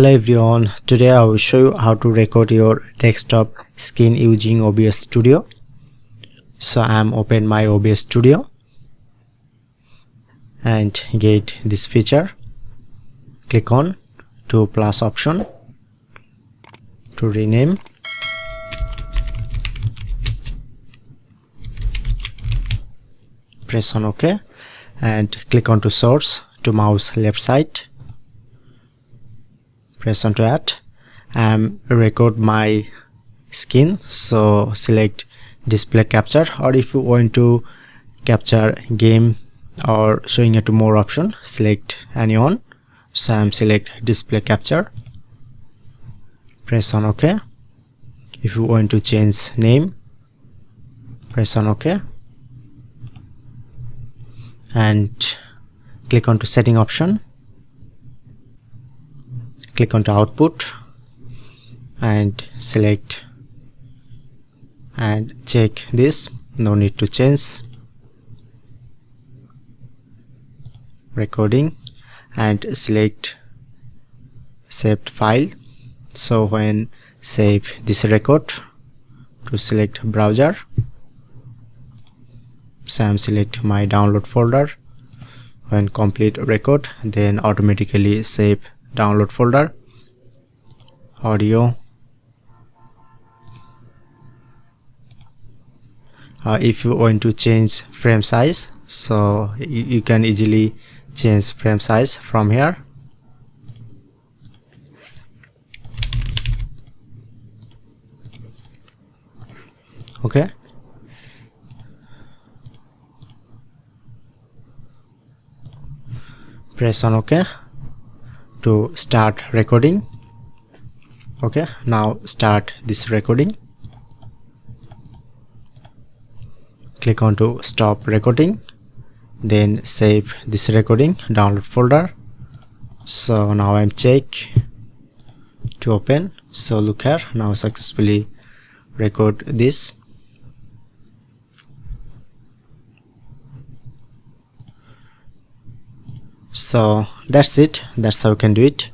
Hello everyone, today I will show you how to record your desktop screen using OBS Studio. So I am open my OBS Studio and get this feature. Click on to plus option to rename. Press on OK and click on to source to mouse left side. Press on to add and record my screen, so select display capture, or if you want to capture game or showing it to more option, select any one. So I'm select display capture. Press on OK. If you want to change name, press on OK and click on to setting option. Click on to output and select and check this, no need to change recording, and select saved file. So when save this record, to select browser, so I'm select my download folder. When complete record, then automatically save download folder, audio. If you want to change frame size, so you can easily change frame size from here. Okay, press on OK to start recording. Okay, now start this recording. Click on to stop recording, then save this recording download folder. So now I'm check to open. So look here, now successfully record this. So that's it, that's how you can do it.